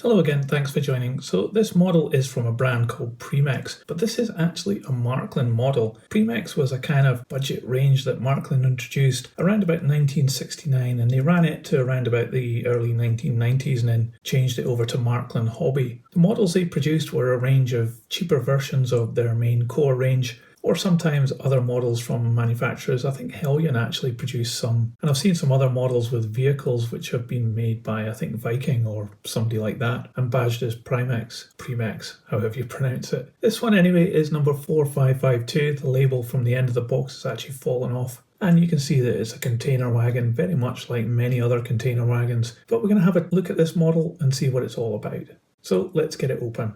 Hello again, thanks for joining. So this model is from a brand called Primex, but this is actually a Marklin model. Primex was a kind of budget range that Marklin introduced around about 1969, and they ran it to around about the early 1990s and then changed it over to Marklin Hobby. The models they produced were a range of cheaper versions of their main core range, or sometimes other models from manufacturers. I think Hellion actually produced some, and I've seen some other models with vehicles which have been made by, I think, Viking or somebody like that, and badged as Primex, however you pronounce it. This one anyway is number 4552. The label from the end of the box has actually fallen off. And you can see that it's a container wagon, very much like many other container wagons. But we're going to have a look at this model and see what it's all about. So let's get it open.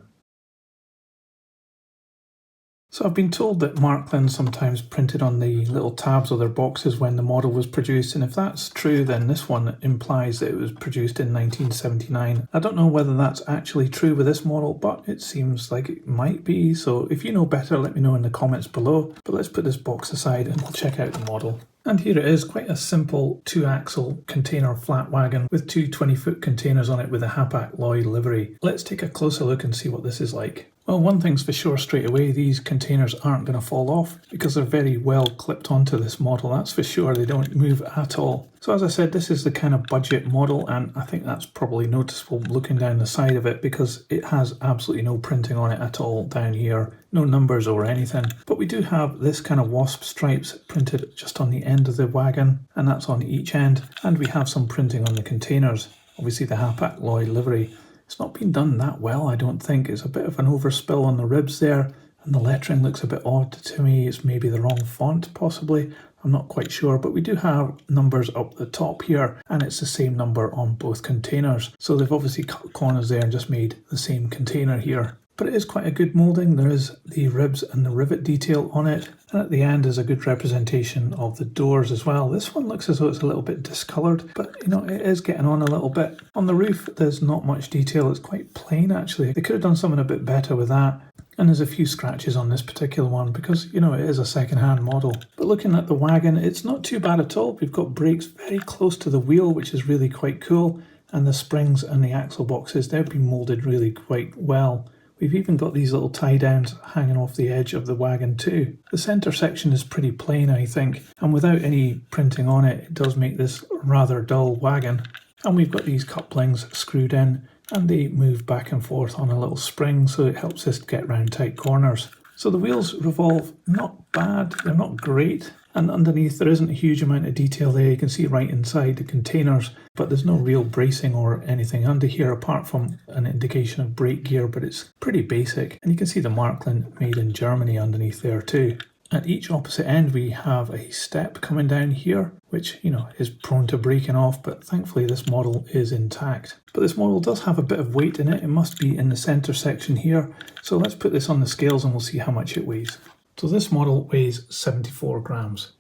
So I've been told that Marklin sometimes printed on the little tabs of their boxes when the model was produced, and if that's true then this one implies that it was produced in 1979. I don't know whether that's actually true with this model, but it seems like it might be, so if you know better let me know in the comments below. But let's put this box aside and we'll check out the model. And here it is, quite a simple 2-axle container flat wagon with two 20-foot containers on it with a Hapag-Lloyd livery. Let's take a closer look and see what this is like. Well, one thing's for sure straight away, these containers aren't going to fall off because they're very well clipped onto this model, that's for sure. They don't move at all. So as I said, this is the kind of budget model, and I think that's probably noticeable looking down the side of it because it has absolutely no printing on it at all down here, no numbers or anything. But we do have this kind of wasp stripes printed just on the end of the wagon, and that's on each end, and we have some printing on the containers. Obviously the Hapag-Lloyd livery. It's not been done that well, I don't think. It's a bit of an overspill on the ribs there, and the lettering looks a bit odd to me. It's maybe the wrong font, possibly. I'm not quite sure, but we do have numbers up the top here, and it's the same number on both containers. So they've obviously cut corners there and just made the same container here. But it is quite a good moulding. There is the ribs and the rivet detail on it, and at the end is a good representation of the doors as well. This one looks as though it's a little bit discoloured, but you know, it is getting on a little bit. On the roof there's not much detail, it's quite plain actually. They could have done something a bit better with that. And there's a few scratches on this particular one because, you know, it is a second-hand model. But looking at the wagon, it's not too bad at all. We've got brakes very close to the wheel, which is really quite cool, and the springs and the axle boxes, they've been moulded really quite well. We've even got these little tie-downs hanging off the edge of the wagon too. The centre section is pretty plain, I think, and without any printing on it, it does make this rather dull wagon. And we've got these couplings screwed in, and they move back and forth on a little spring, so it helps us get round tight corners. So the wheels revolve not bad, they're not great, and underneath there isn't a huge amount of detail there. You can see right inside the containers, but there's no real bracing or anything under here apart from an indication of brake gear, but it's pretty basic. And you can see the Marklin made in Germany underneath there too. At each opposite end we have a step coming down here, which, you know, is prone to breaking off, but thankfully this model is intact. But this model does have a bit of weight in it. It must be in the centre section here. So let's put this on the scales and we'll see how much it weighs. So this model weighs 74 grams.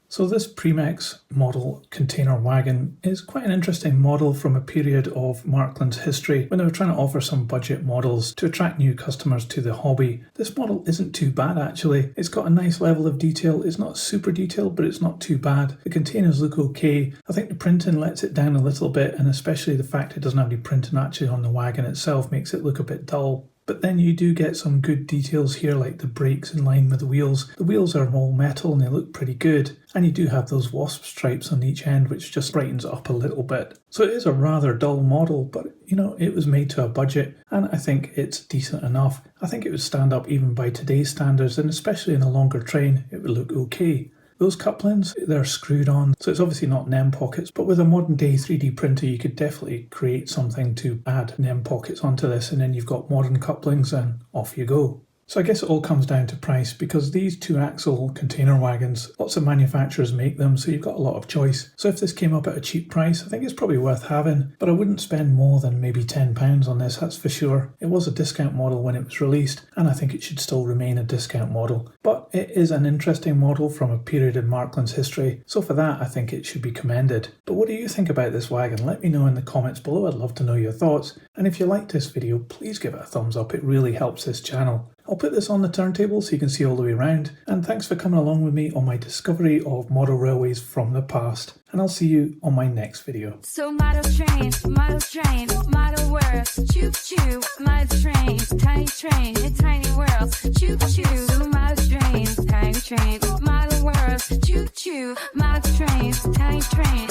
So this Primex model container wagon is quite an interesting model from a period of Marklin's history when they were trying to offer some budget models to attract new customers to the hobby. This model isn't too bad actually. It's got a nice level of detail. It's not super detailed, but it's not too bad. The containers look okay. I think the printing lets it down a little bit, and especially the fact it doesn't have any printing actually on the wagon itself makes it look a bit dull. But then you do get some good details here, like the brakes in line with the wheels. The wheels are all metal and they look pretty good. And you do have those wasp stripes on each end, which just brightens it up a little bit. So it is a rather dull model, but you know, it was made to a budget and I think it's decent enough. I think it would stand up even by today's standards, and especially in a longer train, it would look okay. Those couplings, they're screwed on, so it's obviously not NEM pockets, but with a modern day 3D printer you could definitely create something to add NEM pockets onto this, and then you've got modern couplings and off you go. So I guess it all comes down to price, because these 2-axle container wagons, lots of manufacturers make them, so you've got a lot of choice. So if this came up at a cheap price, I think it's probably worth having, but I wouldn't spend more than maybe £10 on this, that's for sure. It was a discount model when it was released, and I think it should still remain a discount model. But it is an interesting model from a period in Marklin's history, so for that I think it should be commended. But what do you think about this wagon? Let me know in the comments below, I'd love to know your thoughts. And if you liked this video, please give it a thumbs up, it really helps this channel. I'll put this on the turntable so you can see all the way around, and thanks for coming along with me on my discovery of model railways from the past, and I'll see you on my next video. So model trains, model worlds, choo-choo, model trains, tiny worlds, choo-choo, model trains, model worlds, choo-choo, model trains, tiny trains.